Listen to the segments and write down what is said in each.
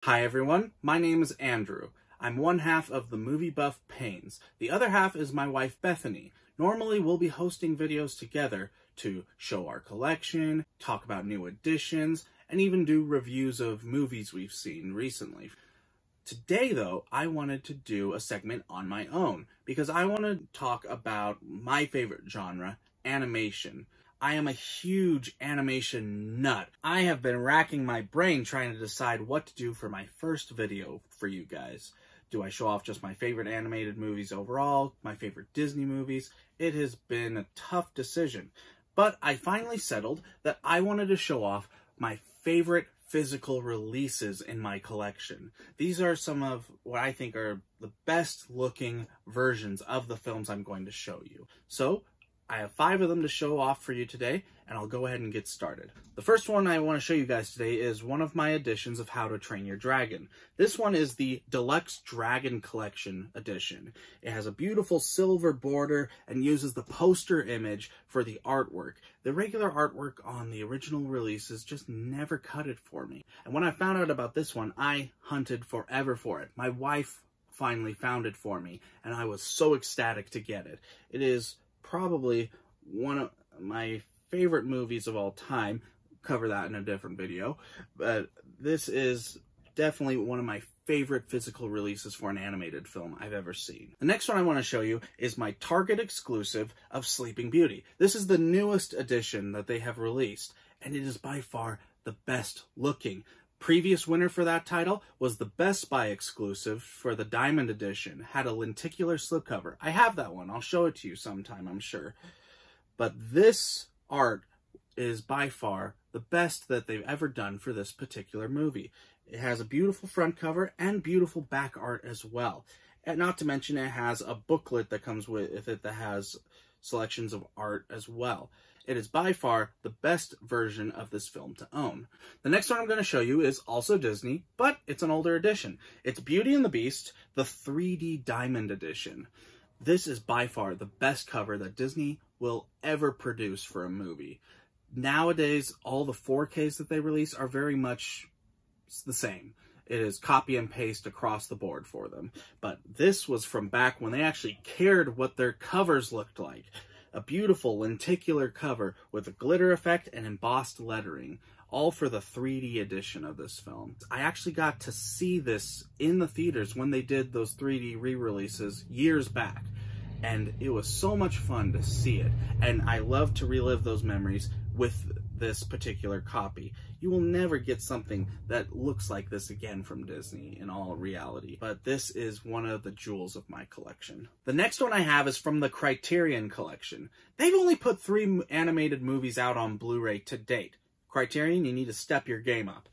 Hi everyone, my name is Andrew. I'm one half of the Movie Buff Pains. The other half is my wife Bethany. Normally we'll be hosting videos together to show our collection, talk about new additions, and even do reviews of movies we've seen recently. Today though, I wanted to do a segment on my own because I want to talk about my favorite genre, animation. I am a huge animation nut. I have been racking my brain trying to decide what to do for my first video for you guys. Do I show off just my favorite animated movies overall, my favorite Disney movies? It has been a tough decision, but I finally settled that I wanted to show off my favorite physical releases in my collection. These are some of what I think are the best looking versions of the films I'm going to show you. So I have 5 of them to show off for you today, and I'll go ahead and get started. The first one I want to show you guys today is one of my editions of How to Train Your Dragon. This one is the Deluxe Dragon Collection edition. It has a beautiful silver border and uses the poster image for the artwork. The regular artwork on the original releases just never cut it for me. And when I found out about this one, I hunted forever for it. My wife finally found it for me, and I was so ecstatic to get it. It is probably one of my favorite movies of all time. Cover that in a different video, but this is definitely one of my favorite physical releases for an animated film I've ever seen. The next one I want to show you is my Target exclusive of Sleeping Beauty. This is the newest edition that they have released, and it is by far the best looking. Previous winner for that title was the Best Buy exclusive for the Diamond Edition. Had a lenticular slipcover. I have that one. I'll show it to you sometime, I'm sure. But this art is by far the best that they've ever done for this particular movie. It has a beautiful front cover and beautiful back art as well. And not to mention it has a booklet that comes with it that has selections of art as well. It is by far the best version of this film to own. The next one I'm going to show you is also Disney, but it's an older edition. It's Beauty and the Beast, the 3D Diamond Edition. This is by far the best cover that Disney will ever produce for a movie. Nowadays, all the 4Ks that they release are very much the same. It is copy and paste across the board for them. But this was from back when they actually cared what their covers looked like. A beautiful lenticular cover with a glitter effect and embossed lettering, all for the 3D edition of this film. I actually got to see this in the theaters when they did those 3D re-releases years back, and it was so much fun to see it, and I love to relive those memories with this particular copy. You will never get something that looks like this again from Disney in all reality, but this is one of the jewels of my collection. The next one I have is from the Criterion Collection. They've only put 3 animated movies out on Blu-ray to date. Criterion, you need to step your game up.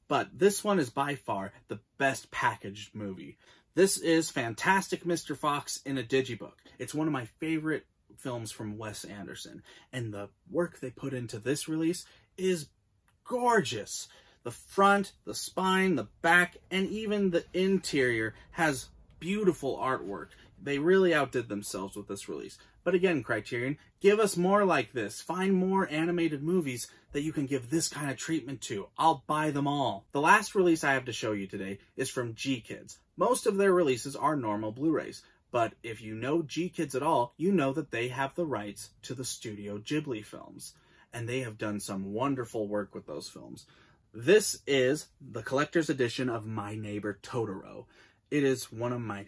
But this one is by far the best packaged movie. This is Fantastic Mr. Fox in a Digibook. It's one of my favorite films from Wes Anderson, and the work they put into this release is gorgeous. The front, the spine, the back, and even the interior has beautiful artwork. They really outdid themselves with this release. But again, Criterion, give us more like this. Find more animated movies that you can give this kind of treatment to. I'll buy them all. The last release I have to show you today is from G-Kids. Most of their releases are normal Blu-rays. But if you know G-Kids at all, you know that they have the rights to the Studio Ghibli films. And they have done some wonderful work with those films. This is the collector's edition of My Neighbor Totoro. It is one of my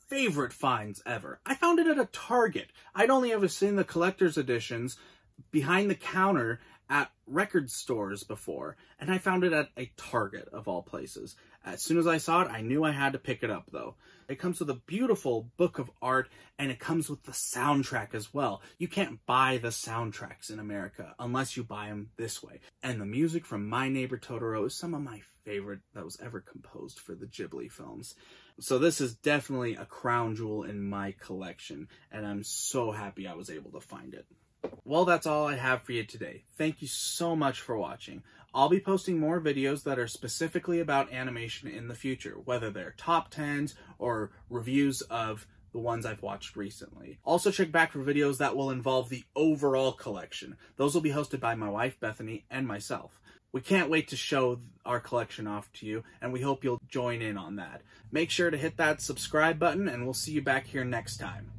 favorite finds ever. I found it at a Target. I'd only ever seen the collector's editions behind the counter at record stores before, and I found it at a Target of all places. As soon as I saw it, I knew I had to pick it up though. It comes with a beautiful book of art, and it comes with the soundtrack as well. You can't buy the soundtracks in America unless you buy them this way. And the music from My Neighbor Totoro is some of my favorite that was ever composed for the Ghibli films. So this is definitely a crown jewel in my collection, and I'm so happy I was able to find it. Well, that's all I have for you today. Thank you so much for watching. I'll be posting more videos that are specifically about animation in the future, whether they're top 10s or reviews of the ones I've watched recently. Also check back for videos that will involve the overall collection. Those will be hosted by my wife, Bethany, and myself. We can't wait to show our collection off to you, and we hope you'll join in on that. Make sure to hit that subscribe button, and we'll see you back here next time.